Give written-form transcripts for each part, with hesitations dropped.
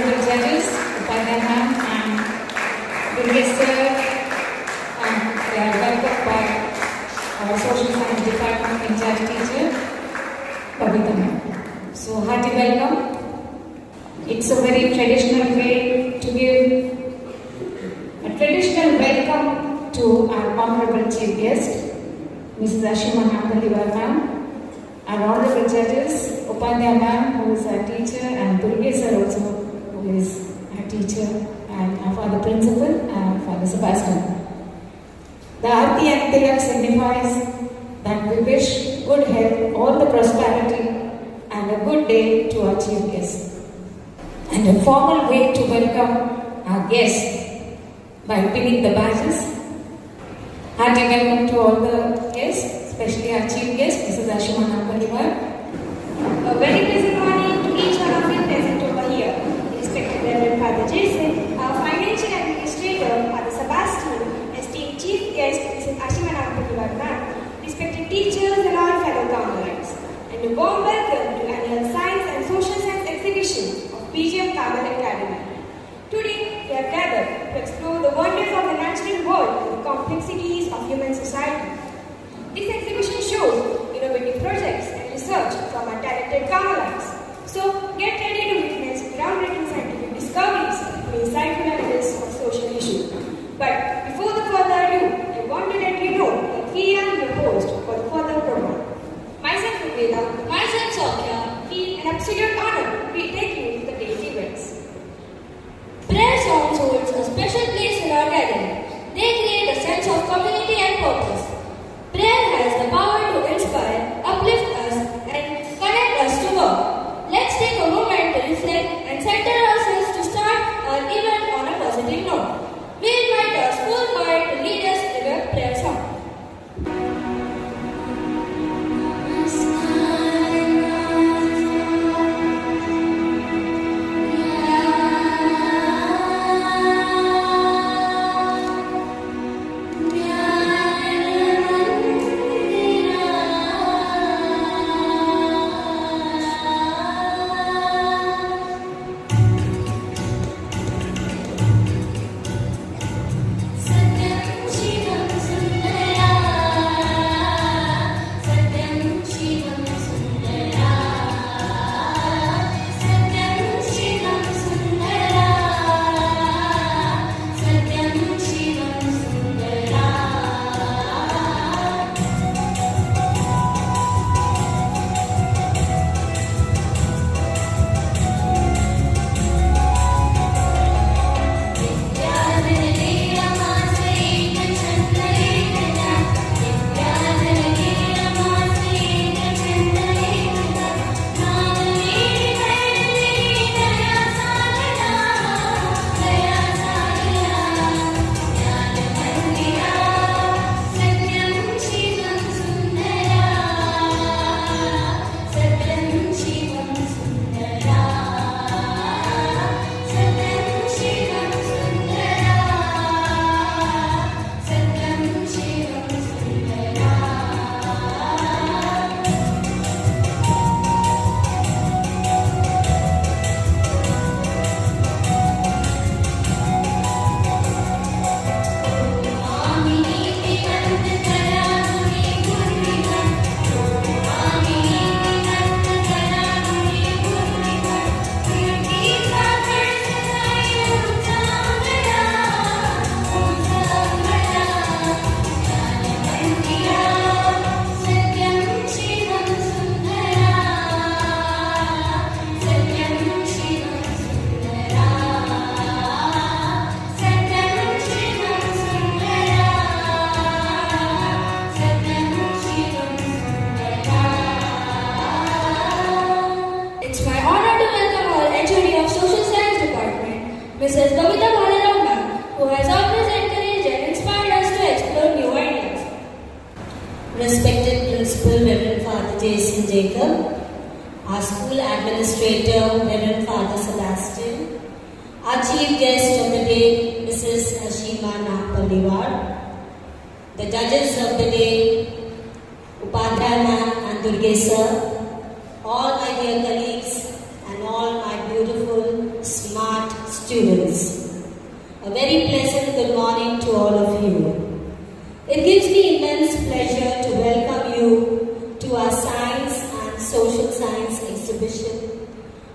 honorable judges, Upadhyaya ma'am and Investors, and they are welcomed by our social science department in charge teacher, Babita ma'am. So hearty welcome. It's a very traditional way to give a traditional welcome to our honorable chief guest, Mrs. Ashima Nampalivar ma'am, our honorable judges, Upadhyaya ma'am, who is our teacher, and Durge sir also, who is our teacher, and our father principal, and Father Sebastian. The Aarti and Tilak signifies that we wish good health, all the prosperity, and a good day to our chief guest. And a formal way to welcome our guests by pinning the badges. Hearty welcome to all the guests, especially our chief guest, Mrs. Ashima Nampalivar. A very pleasant morning to each one of you present over here. Respected Reverend Father Jason, our financial administrator, Father Sebastian, esteemed chief guest, Mrs. Ashima Nampalivar ma'am, respected teachers and all fellow counselors, and a warm welcome to annual Science and Social Science exhibition of PGM Kamal Academy. Today, we are gathered to explore the wonders of the natural world and the complexities of human society. This exhibition shows innovative projects and research from our talented Kamalites. So, get ready to witness groundbreaking scientific discoveries and insightful analysis of social issues. But before the further ado, I want to let you know that we are your host for the further program. Myself Veda, myself Sophia, feel an absolute honor to take you to the day's events. Prayer songs holds a special place in our gathering. They create a sense of community and purpose. Prayer has the power to inspire, uplift us, and connect us to God. Let's take a moment to reflect and center ourselves to start our event on a positive note. We invite our school choir to lead us in a prayer song. Mrs. Babita ma'am, who has always encouraged and inspired us to explore new ideas. Respected Principal Reverend Father Jason Jacob, our school administrator Reverend Father Sebastian, our chief guest of the day Mrs. Ashima Nampalivar, the judges of the day Upadhyaya ma'am and Durge sir, all my dear colleagues and all my beautiful, smart students. A very pleasant good morning to all of you. It gives me immense pleasure to welcome you to our Science and Social Science exhibition,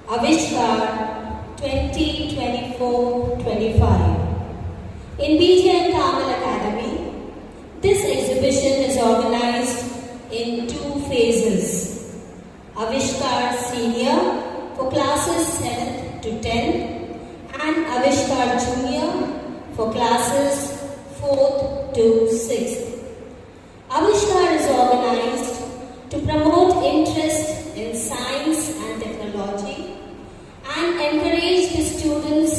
Avishkar 2024-25. In BGM Carmel Academy, this exhibition is organized in 2 phases. Avishkar Senior for classes 7th to 10th and Avishkar Junior for classes 4th to 6th. Avishkar is organized to promote interest in science and technology and encourage the students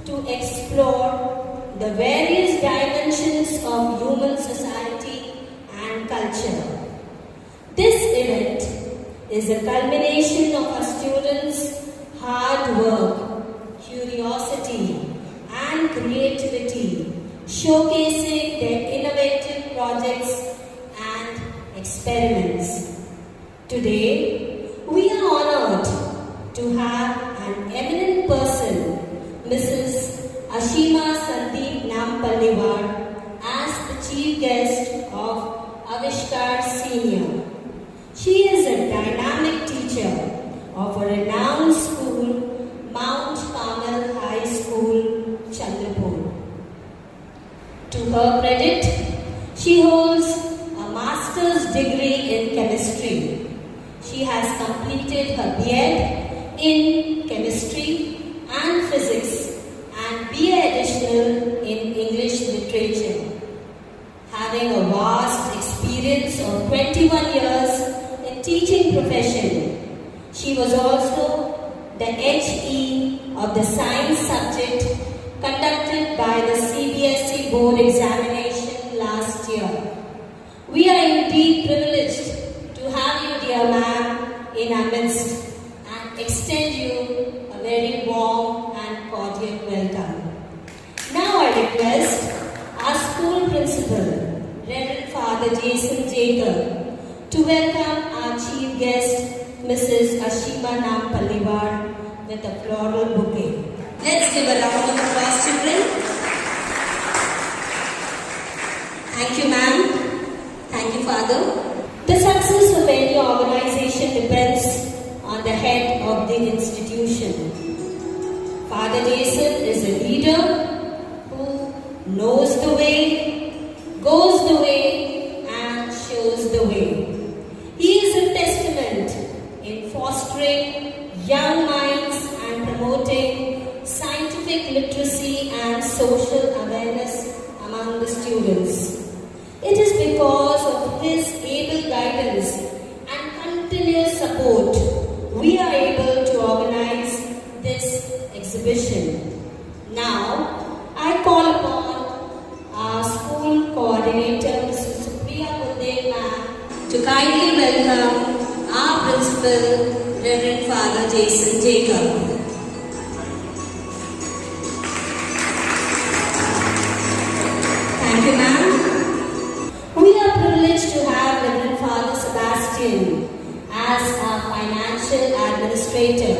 to explore the various dimensions of human society and culture. This event is a culmination of our students' hard work, curiosity, and creativity, showcasing their innovative projects and experiments. Today, we are honored to have an eminent person, Mrs. Ashima Sandeep Nampalliwar, as the chief guest of Avishkar Senior. She is a dynamic teacher of a renowned school, Mount Carmel High School, Chandrapur. To her credit, she holds a master's degree in chemistry. She has completed her B.Ed in chemistry and physics and BA additional in English literature. Having a vast experience of 21 years in teaching profession, she was also the HE of the science subject conducted by the CBSE board examination last year. We are indeed privileged to have you, dear ma'am, in our midst and extend you a very warm and cordial welcome. Now I request our school principal, Reverend Father Jason Jacob, to welcome our chief guest, Mrs. Ashima Nampalliwar, with a floral bouquet. Let's give a round of applause, children. Thank you, ma'am. Thank you, Father. The success of any organization depends on the head of the institution. Father Jason is a leader who knows the way, goes the way, and shows the way. He is a testament in fostering young minds and promoting scientific literacy and social awareness among the students. It is because of his able guidance and continuous support we are able to organize this exhibition. Now, I call upon our school coordinator, Mrs. Supriya Mulde ma'am, to kindly welcome our principal, Reverend Father Jason Jacob. Thank you, ma'am. We are privileged to have Reverend Father Sebastian as our financial administrator.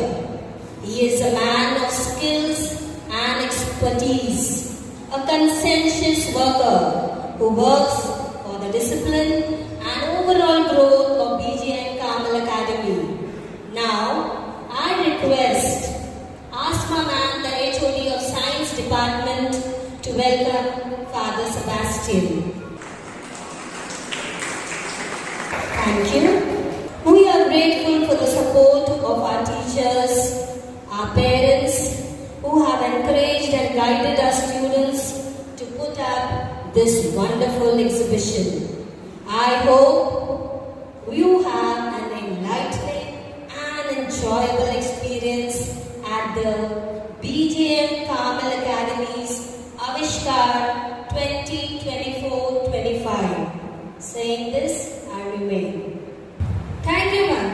He is a man of skills and expertise, a conscientious worker who works for the discipline and overall growth of BGM Carmel Academy. Now, I request Asma ma'am, the HOD of Science Department, to welcome Father Sebastian. Thank you. We are grateful for the support of our teachers, our parents, who have encouraged and guided our students to put up this wonderful exhibition. I hope you have an enlightening and enjoyable experience at the BGM Carmel Academy's Avishkar 2024-25. Saying this, I remain. Thank you, ma'am.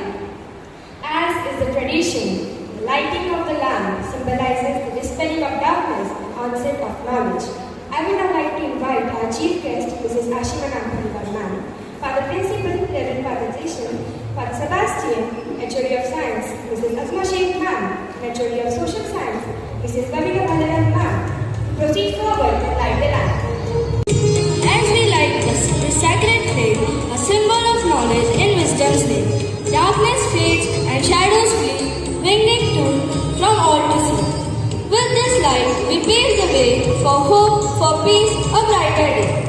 As is the tradition, the lighting of the lamp symbolizes the dispelling of darkness and onset of knowledge. I would now like to invite our chief guest, Mrs. Ashima Nampalliwar ma'am, Father Principal, Reverend Father Jason, Father Sebastian, HOD of Science, Mrs. Asma Sheikh ma'am, HOD of Social Science, Mrs. Babita light, we pave the way for hope, for peace, a brighter day.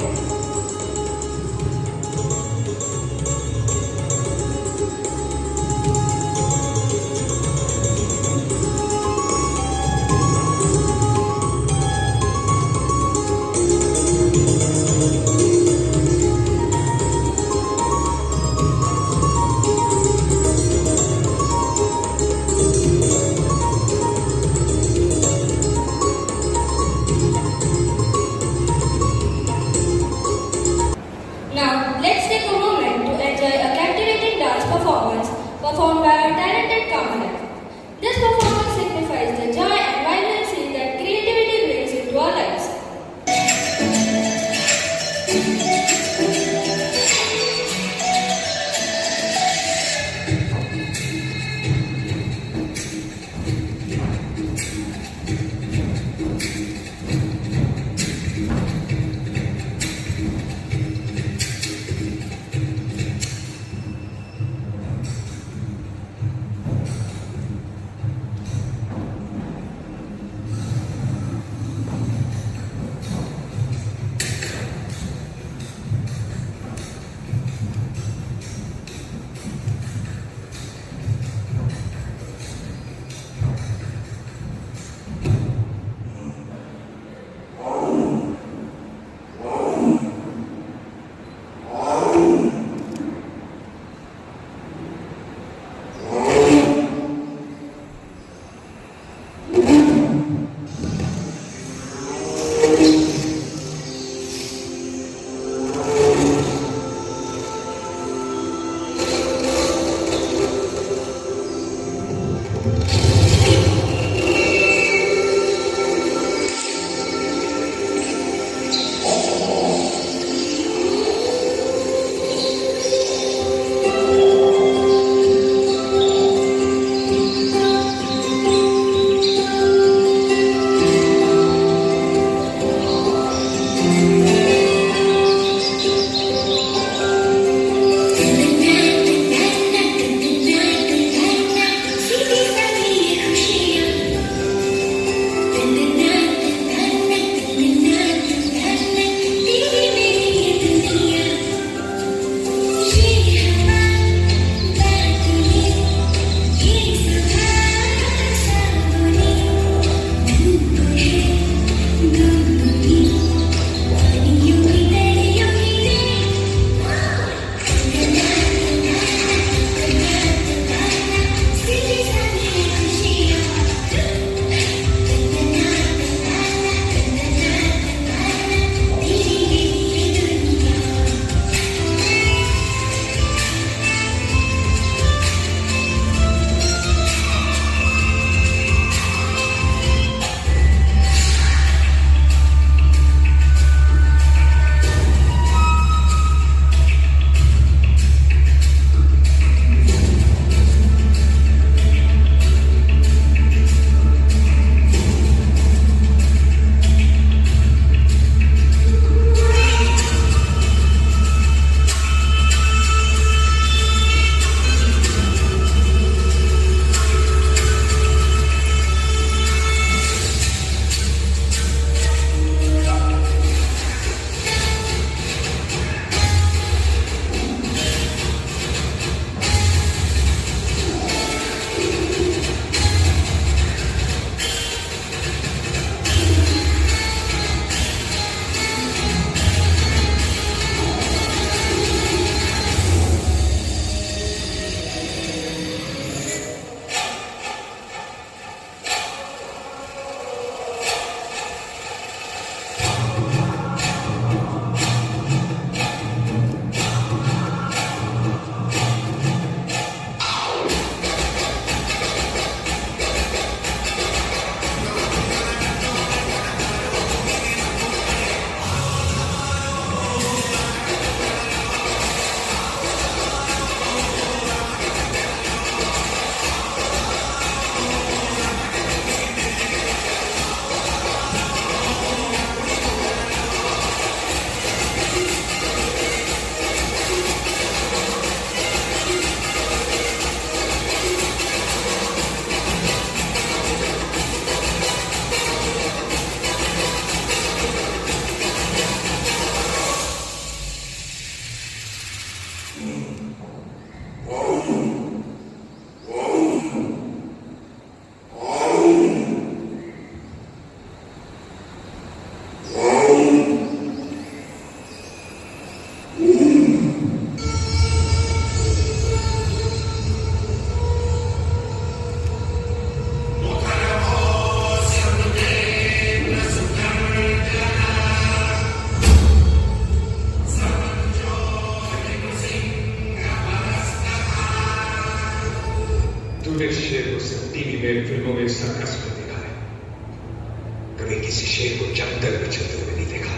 कभी किसी शेर को जंगल में चलते हुए नहीं देखा।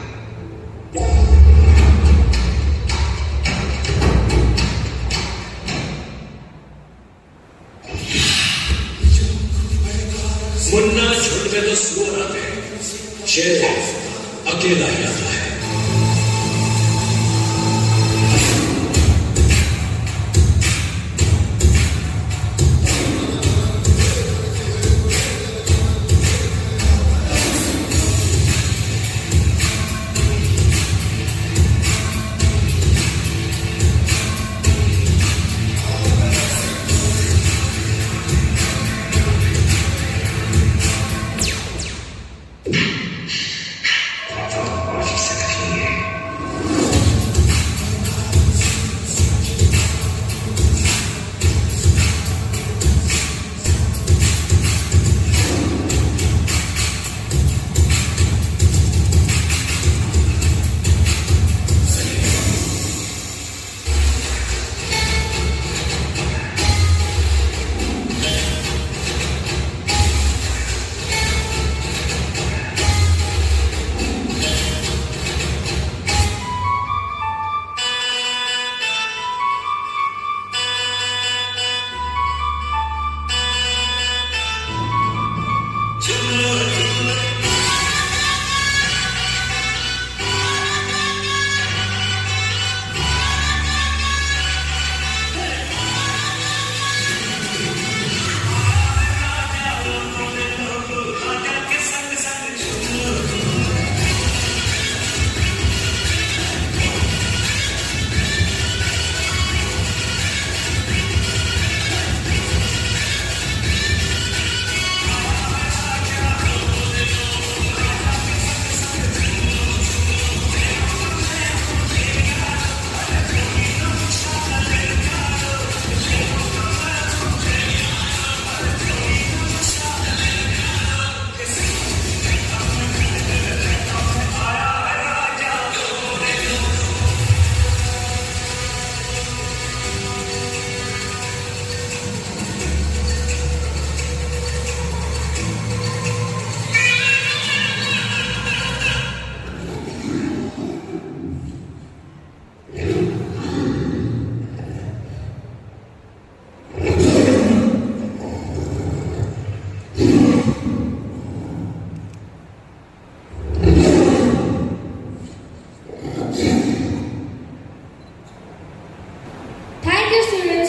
मुन्ना झुंड में तो सुअर आते हैं, शेर अकेला ही आता है।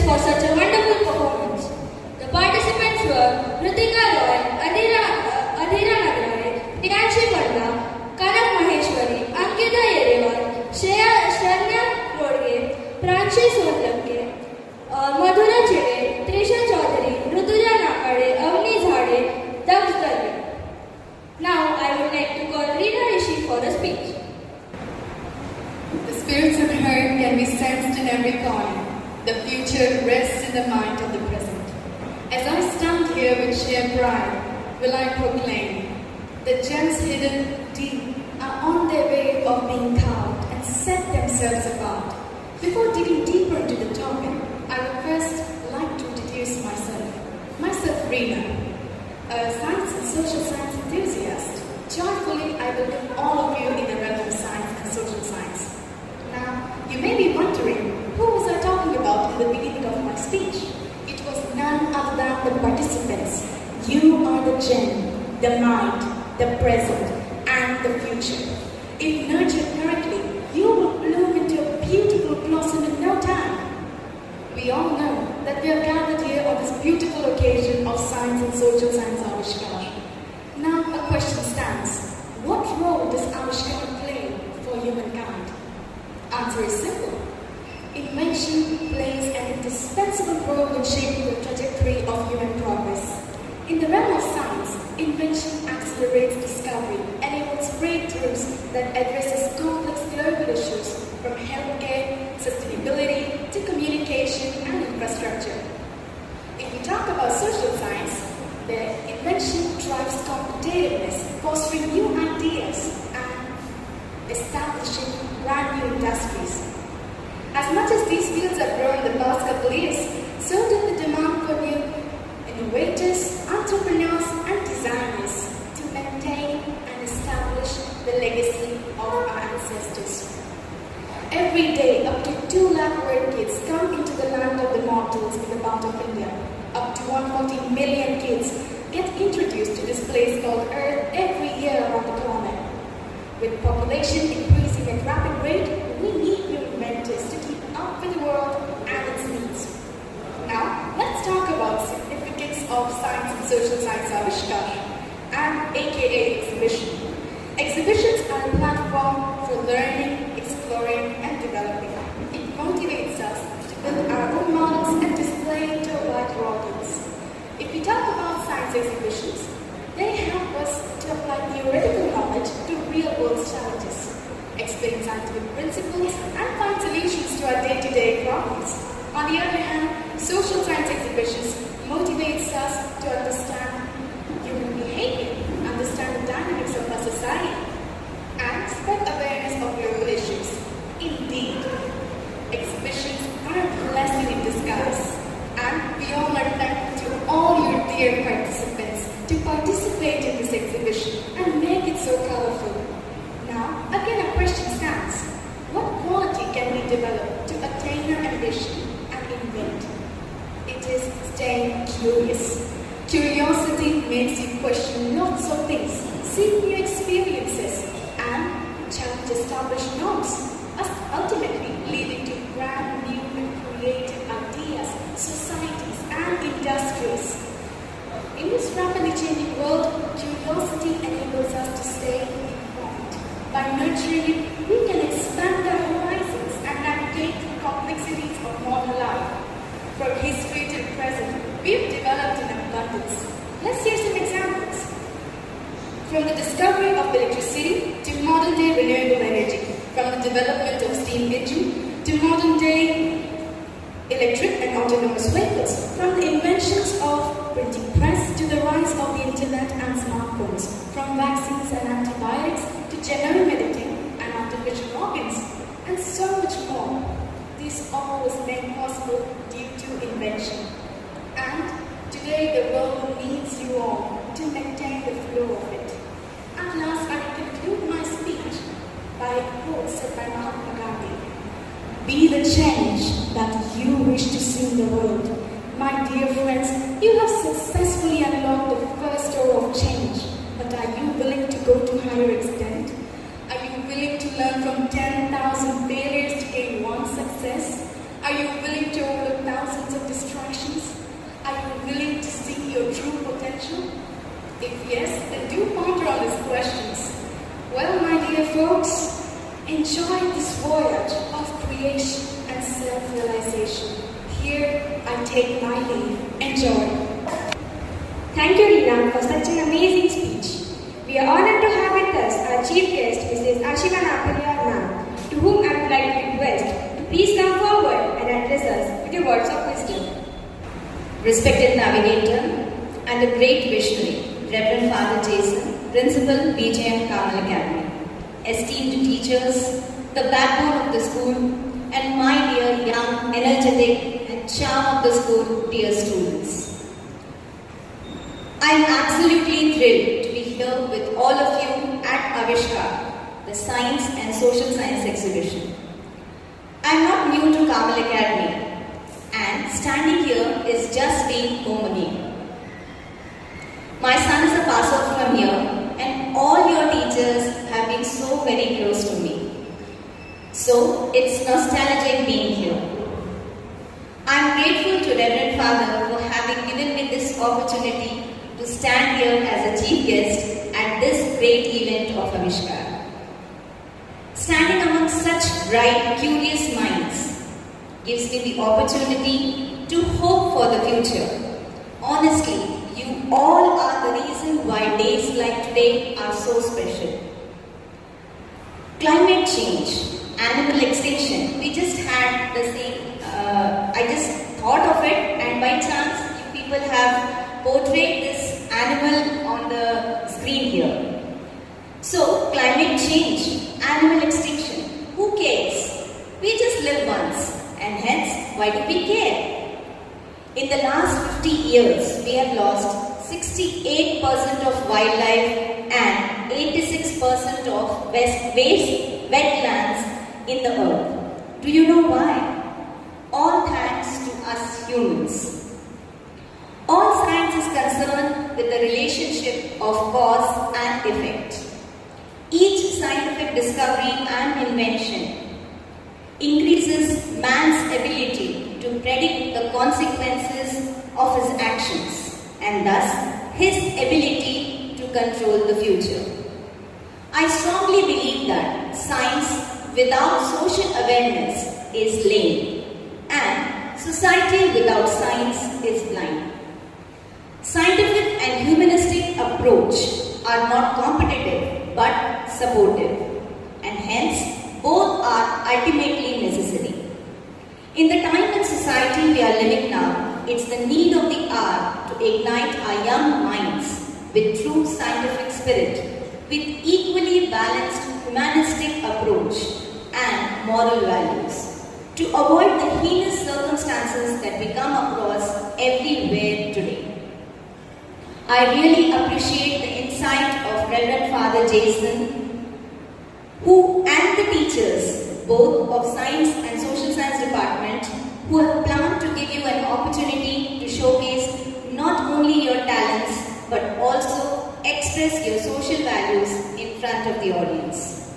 for such a wonderful performance. The participants were Ritika Roy, Adhira Nagare, Priyanshi Varma, Kanak Maheshwari, Ankita Yerewal, Sharnya Rodge, Pranshi Sonlamke, Madhura Chide, Trisha Chaudhary, Rutuja Nakade, Avni Zade, Dabs Garve. Now I would like to call Rina Rishi for a speech. The spirits of home can be sensed in every corner. The future rests in the mind of the present. As I stand here with sheer pride, will I proclaim, the gems hidden deep are on their way of being carved and set themselves apart. Before digging deeper into the topic, I would first like to introduce myself. Myself, Rina, a science and social science enthusiast. Joyfully, I welcome all of you in the realm of science and social science. Now, you may be wondering, who was I talking about in the beginning of my speech? It was none other than the participants. You are the gem, the mind, the present, and the future. If nurtured correctly, you will bloom into a beautiful blossom in no time. We all know that we are gathered here on this beautiful occasion of Science and Social Science Avishkar. Now a question stands. What role does Avishkar play for humankind? Answer is simple. Invention plays an indispensable role in shaping the trajectory of human progress. In the realm of science, invention accelerates discovery, enables breakthroughs that addresses complex global issues from healthcare, sustainability, to communication and infrastructure. If we talk about social science, the invention drives competitiveness, fostering new ideas and establishing brand new industries. As much as these fields have grown in the past couple of years, so did the demand for new innovators, entrepreneurs, and designers to maintain part of India. Up to 140 million kids get introduced to this place called Earth every year around the corner. With population increasing at rapid rate, we need new inventors to keep up with the world and its needs. Now, let's talk about the significance of science and social science Avishkar, and aka exhibition. Exhibitions are a platform for learning, exploring, and developing. It motivates us to build our own models and display to a wider audience. If we talk about science exhibitions, they help us to apply theoretical knowledge to real-world challenges, explain scientific principles, and find solutions to our day-to-day problems. On the other hand, social science exhibitions motivates us to understand human behavior, understand the dynamics of our society, and spread awareness of global issues. Indeed, exhibitions are a blessing in disguise, and we all are thankful to all your dear participants to participate in this exhibition and make it so colorful. Now, again a question stands. What quality can we develop to attain our ambition and invent? It is staying curious. Curiosity makes you question lots of things, seek new experiences, and challenge established norms, ultimately leading to brand new and creative ideas, societies, and industries. In this rapidly changing world, curiosity enables us to stay informed. By nurturing it, we can expand our horizons and navigate the complexities of modern life. From history to the present, we've developed in abundance. Let's hear some examples. From the discovery of electricity to modern-day renewable energy, from the development of steam engine to modern-day electric and autonomous vehicles, from the inventions of printing press to the rise of the internet and smartphones, from vaccines and antibiotics to genome editing and artificial organs, and so much more. This all was made possible due to invention. And today the world needs you all to maintain the flow of it. At last, I conclude my speech by a quote said by Mahatma Gandhi. Be the change that you wish to see in the world. My dear friends, you have successfully unlocked the first door of change. But are you willing to go to higher extent? Are you willing to learn from 10,000 failures to gain one success? Are you willing to overlook thousands of distractions? Are you willing to see your true potential? If yes, then do ponder on these questions. Well, my dear folks, enjoy this voyage of creation and self-realization. Here, I take my leave. Enjoy. Thank you, Reena, for such an amazing speech. We are honored to have with us our chief guest, Mrs. Ashima Napaliyar ma'am, to whom I would like to request to please come forward and address us with your words of wisdom. Respected navigator and a great visionary, Reverend Father Jason, Principal BJM Carmel Academy, esteemed teachers, the backbone of the school, and my dear young, energetic, and charm of the school, dear students. I am absolutely thrilled to be here with all of you at Avishkar, the Science and Social Science exhibition. I am not new to Carmel Academy, and standing here is just being home again. My son is a pass out from here, and all your teachers have been so very close to me. So, it's nostalgic being here. I am grateful to Reverend Father for having given me this opportunity to stand here as a chief guest at this great event of Avishkar. Standing among such bright, curious minds gives me the opportunity to hope for the future. Honestly, you all are the reason why days like today are so special. Climate change, animal extinction, we just had the same, I just thought of it, and by chance you people have portrayed this animal on the screen here. So, climate change, animal extinction, who cares? We just live once, and hence, why do we care? In the last 50 years, we have lost 68% of wildlife and 86% of wetlands in the earth. Do you know why? All thanks to us humans. All science is concerned with the relationship of cause and effect. Each scientific discovery and invention increases man's ability to predict the consequences of his actions and thus his ability to control the future. I strongly believe that science without social awareness is lame and society without science is blind. Scientific and humanistic approach are not competitive but supportive, and hence both are ultimately necessary. In the time and society we are living now, it's the need of the hour to ignite our young minds with true scientific spirit, with equally balanced humanistic approach and moral values, to avoid the heinous circumstances that we come across everywhere today. I really appreciate the insight of Reverend Father Jason, who and the teachers, both of Science and Social Science Department, who have planned to give you an opportunity to showcase not only your talents but also express your social values in front of the audience.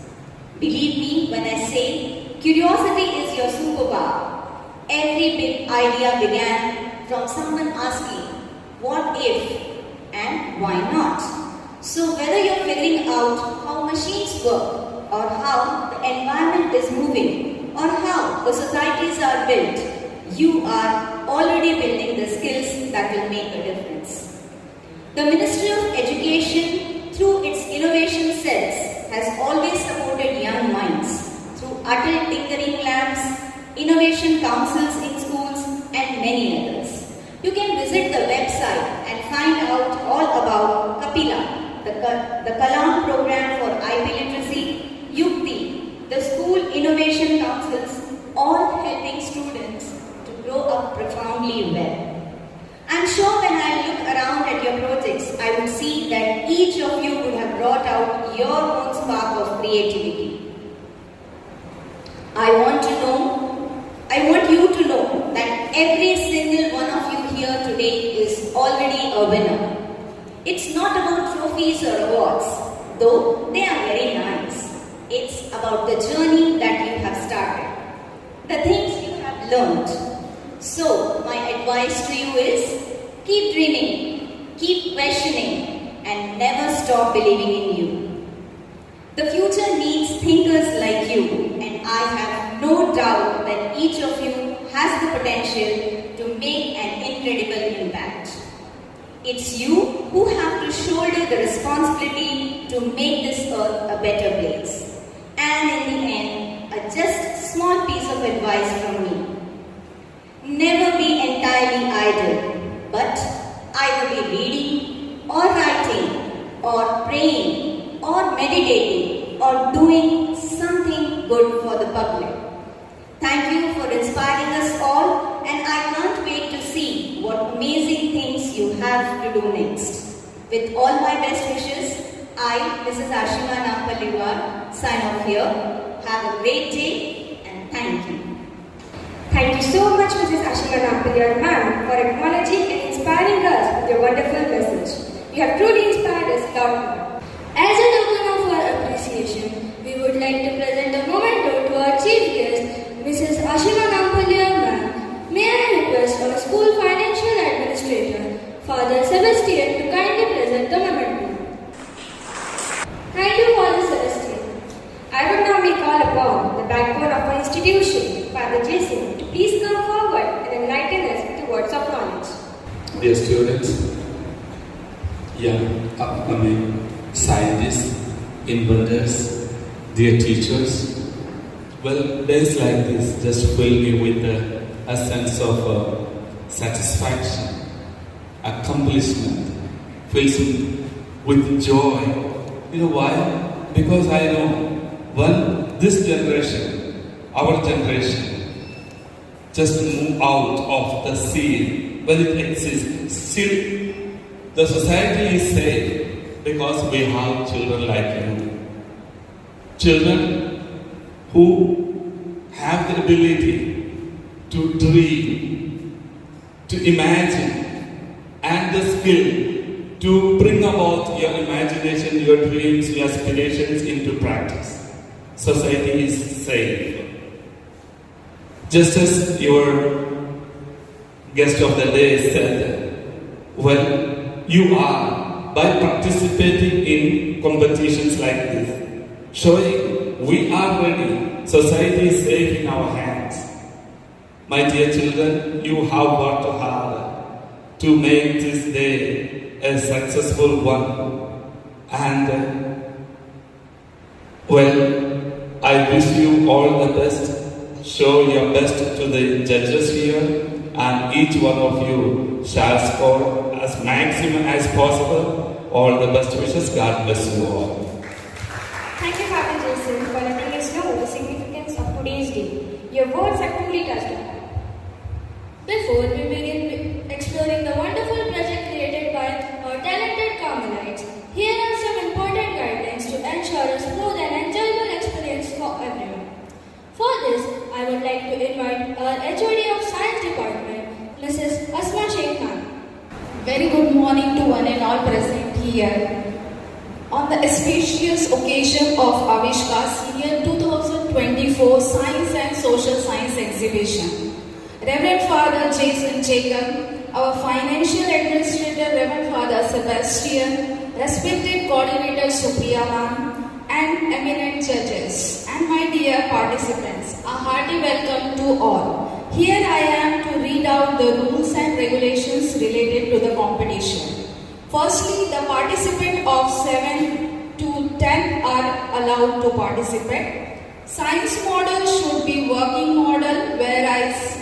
Believe me when I say, curiosity is your superpower. Every big idea began from someone asking, what if and why not? So whether you're figuring out how machines work, or how the environment is moving, or how the societies are built, you are already building the skills that will make a difference. The Ministry of Education, through its innovation cells, has always supported young minds through adult tinkering labs, innovation councils in schools, and many others. You can visit the website and find out all about Kapila, the Kalam program for IP literacy, Yukti, the school innovation councils, all helping students to grow up profoundly well. I'm sure when I look around at your projects, I would see that each of you would have brought out your own spark of creativity. I want you to know that every single one of you here today is already a winner. It's not about trophies or awards, though they are very nice. It's about the journey that you have started, the things you have learned. So, my advice to you is, keep dreaming, keep questioning, and never stop believing in you. The future needs thinkers like you, and I have no doubt that each of you has the potential to make an incredible impact. It's you who have to shoulder the responsibility to make this earth a better place. And in the end, just small piece of advice from me. Never be entirely idle, but either be reading or writing or praying or meditating or doing something good for the public. Thank you for inspiring us all, and I can't wait to see what amazing things you have to do next. With all my best wishes, I, Mrs. Ashima Nampaliwar, sign off here. Have a great day and thank you. Thank you so much, Mrs. Ashima Nampaliwar ma'am, for acknowledging and inspiring us with your wonderful message. You have truly inspired us loudly. As a token of our appreciation, we would like to present a memento to our chief guest, Mrs. Ashima Nampaliwar ma'am. May I request our school financial administrator, Father Sebastian, to kindly present the memento. Thank you, Father Celestine. I would now call upon the backbone of our institution, Father Jason, to please come forward and enlighten us with the words of knowledge. Dear students, young upcoming scientists, inventors, dear teachers, well, days like this just fill me with a sense of satisfaction, accomplishment, fills me with joy. You know why? Because I know when this generation, our generation, just move out of the scene when it exists, still the society is safe because we have children like you. Children who have the ability to dream, to imagine, skill to bring about your imagination, your dreams, your aspirations into practice. Society is safe. Just as your guest of the day said, well, you are, by participating in competitions like this, showing we are ready, society is safe in our hands. My dear children, you have worked hard to make this day a successful one. And, well, I wish you all the best. Show your best to the judges here, and each one of you shall score as maximum as possible. All the best wishes. God bless you all. Thank you, Father Jason, for letting us know the significance of today's day. Your words have truly touched our heart. Before we begin exploring the wonderful project created by our talented Carmelites, here are some important guidelines to ensure a smooth and enjoyable experience for everyone. For this, I would like to invite our HOD of Science Department, Mrs. Asma Sheikh Ma'am. Very good morning to one and all present here. On the auspicious occasion of Avishkar Senior 2024 Science and Social Science Exhibition, Reverend Father Jason Jacob, our Financial Administrator Reverend Father Sebastian, respected Coordinator Supriya Ma'am, and eminent judges, and my dear participants, a hearty welcome to all. Here I am to read out the rules and regulations related to the competition. Firstly, the participants of 7 to 10 are allowed to participate. Science model should be working model, whereas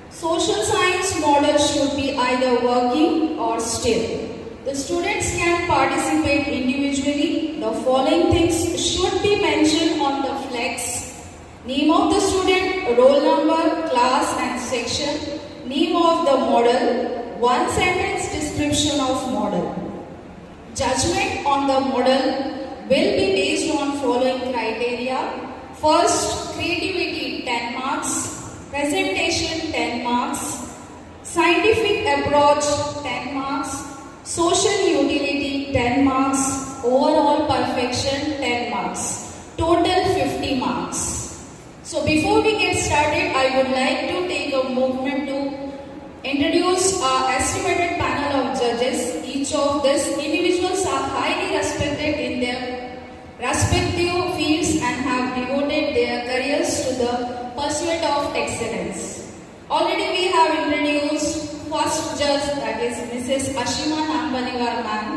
social science model should be either working or still. The students can participate individually. The following things should be mentioned on the flex: name of the student, roll number, class and section, name of the model, one sentence description of model. Judgment on the model will be based on following criteria. First, creativity 10 marks, presentation 10 marks, scientific approach 10 marks, social utility 10 marks, overall perfection 10 marks, total 50 marks. So before we get started, I would like to take a moment to introduce our estimated panel of judges. Each of these individuals are highly respected in their respective fields and have devoted their careers to the pursuit of excellence. Already we have introduced first judge, that is Mrs. Ashima Nambaniwar ma'am.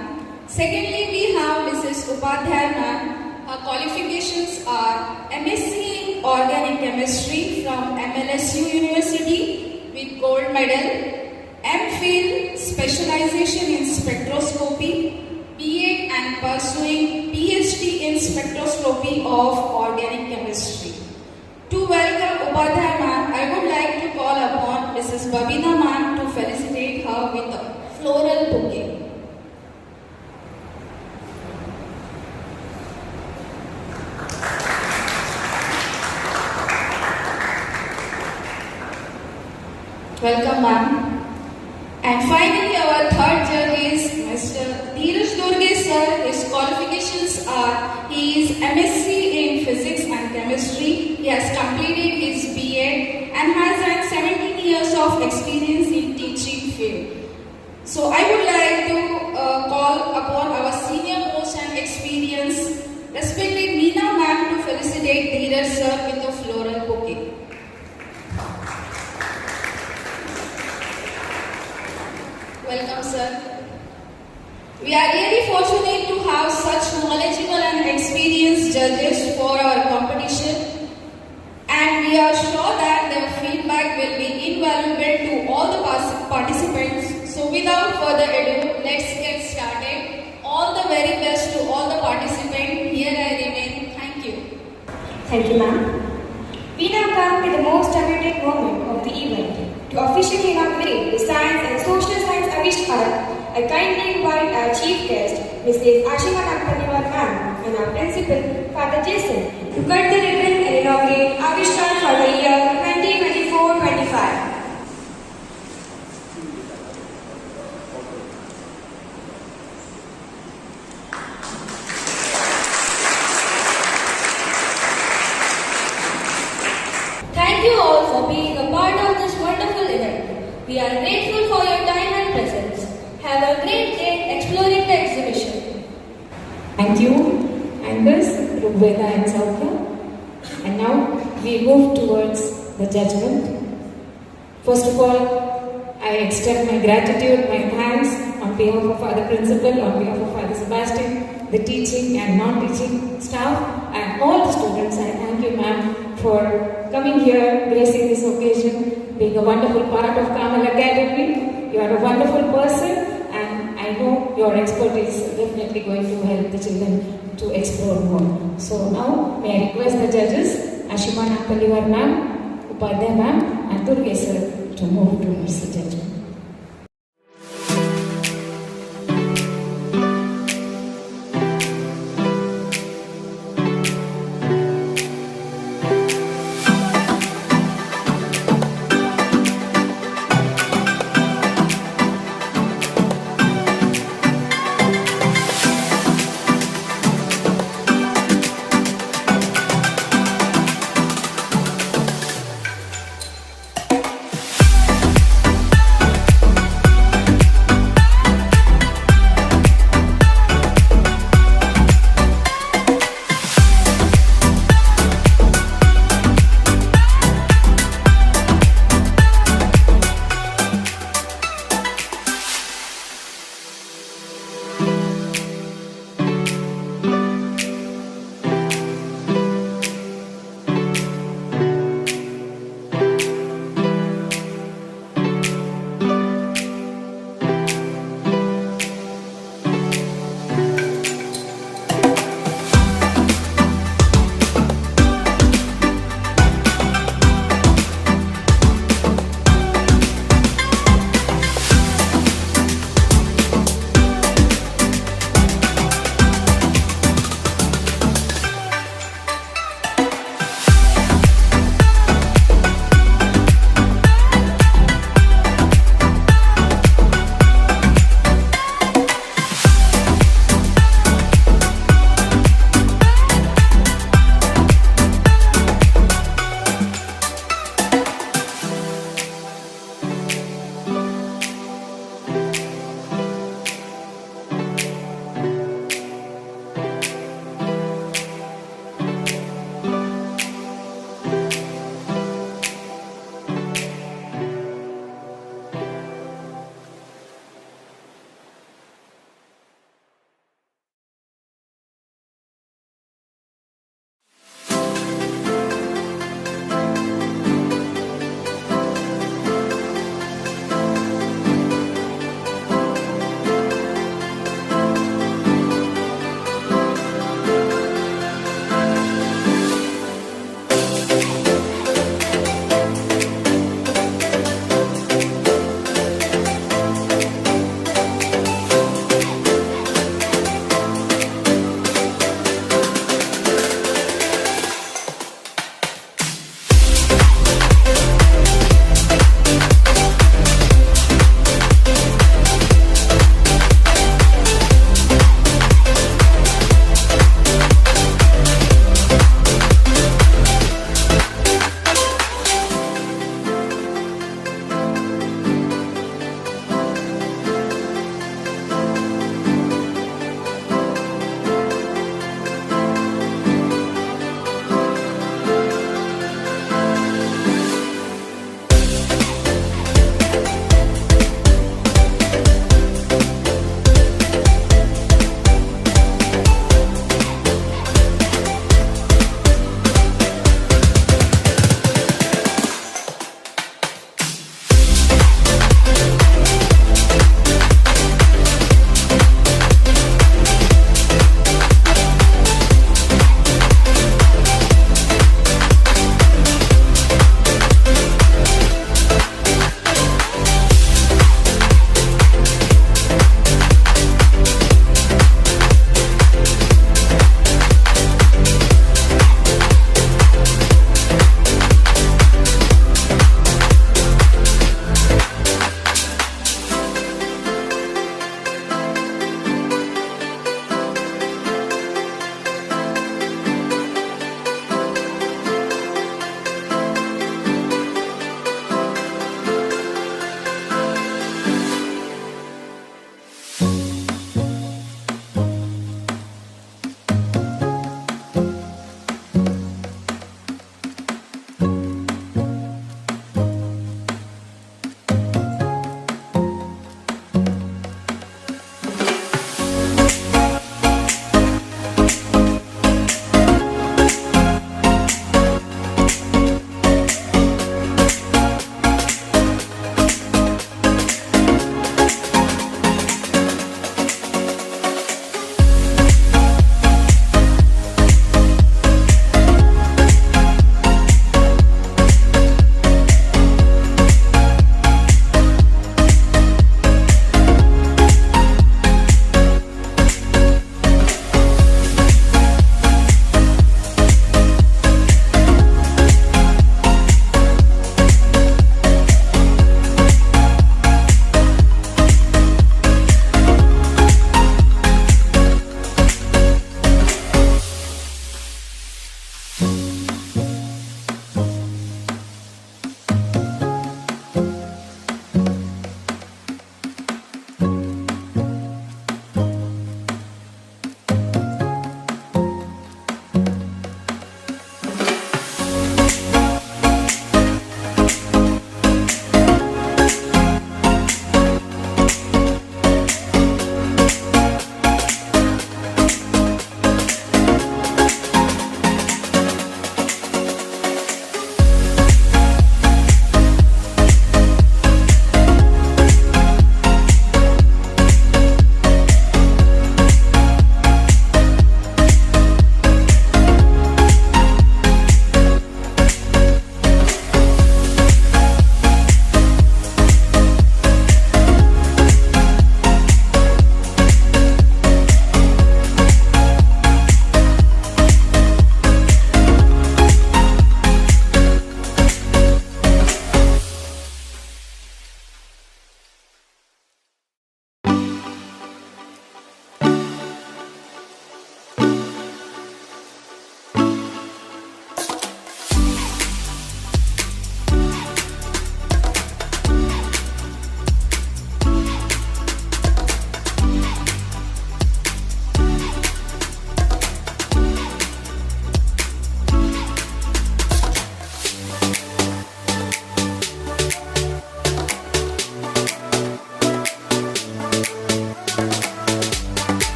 Secondly, we have Mrs. Upadhyay ma'am. Her qualifications are MSc in Organic Chemistry from MLSU University with gold medal, MPhil specialization in spectroscopy, B.Ed and pursuing PhD in spectroscopy of organic chemistry. To welcome Upadhyay ma'am, I would like to call upon Mrs. Babina ma'am to felicitate her with a floral bouquet. Welcome ma'am. And finally our third judge is Mr. Dheeraj Durge sir. His qualifications are, he is MSc in Physics and Chemistry. He has completed his B.Ed and has had 17 years of experience in teaching field. So I would like to call upon our senior most and experienced respected Meena ma'am to felicitate Dheeraj sir with a floral bouquet. Welcome sir. We are really fortunate to have such knowledgeable and experienced judges for our competition, and we are sure that their feedback will be invaluable to all the participants. So without further ado, let's get started. All the very best to all the participants. Here I remain. Thank you. Thank you, ma'am. We now come to the most awaited moment of the event. To officially inaugurate the Science and Social Science Avishkar, I kindly invite our chief guest, Mrs. Ashima Nambaniwar ma'am, and our principal, Father Jason, to cut the ribbon and inaugurate Avishkar for the year 2024-25. Matthew, Angus, Rugveda and Saukya. And now we move towards the judgment. First of all, I extend my gratitude, my thanks on behalf of Father Principal, on behalf of Father Sebastian, the teaching and non-teaching staff, and all the students. I thank you, ma'am, for coming here, gracing this occasion, being a wonderful part of Carmel Academy. You are a wonderful person, and I know your expertise is definitely going to help the children to explore more. So now, may I request the judges, Ashima Nampalivar ma'am, Upadhyay ma'am, and Durge sir to move towards the judgment.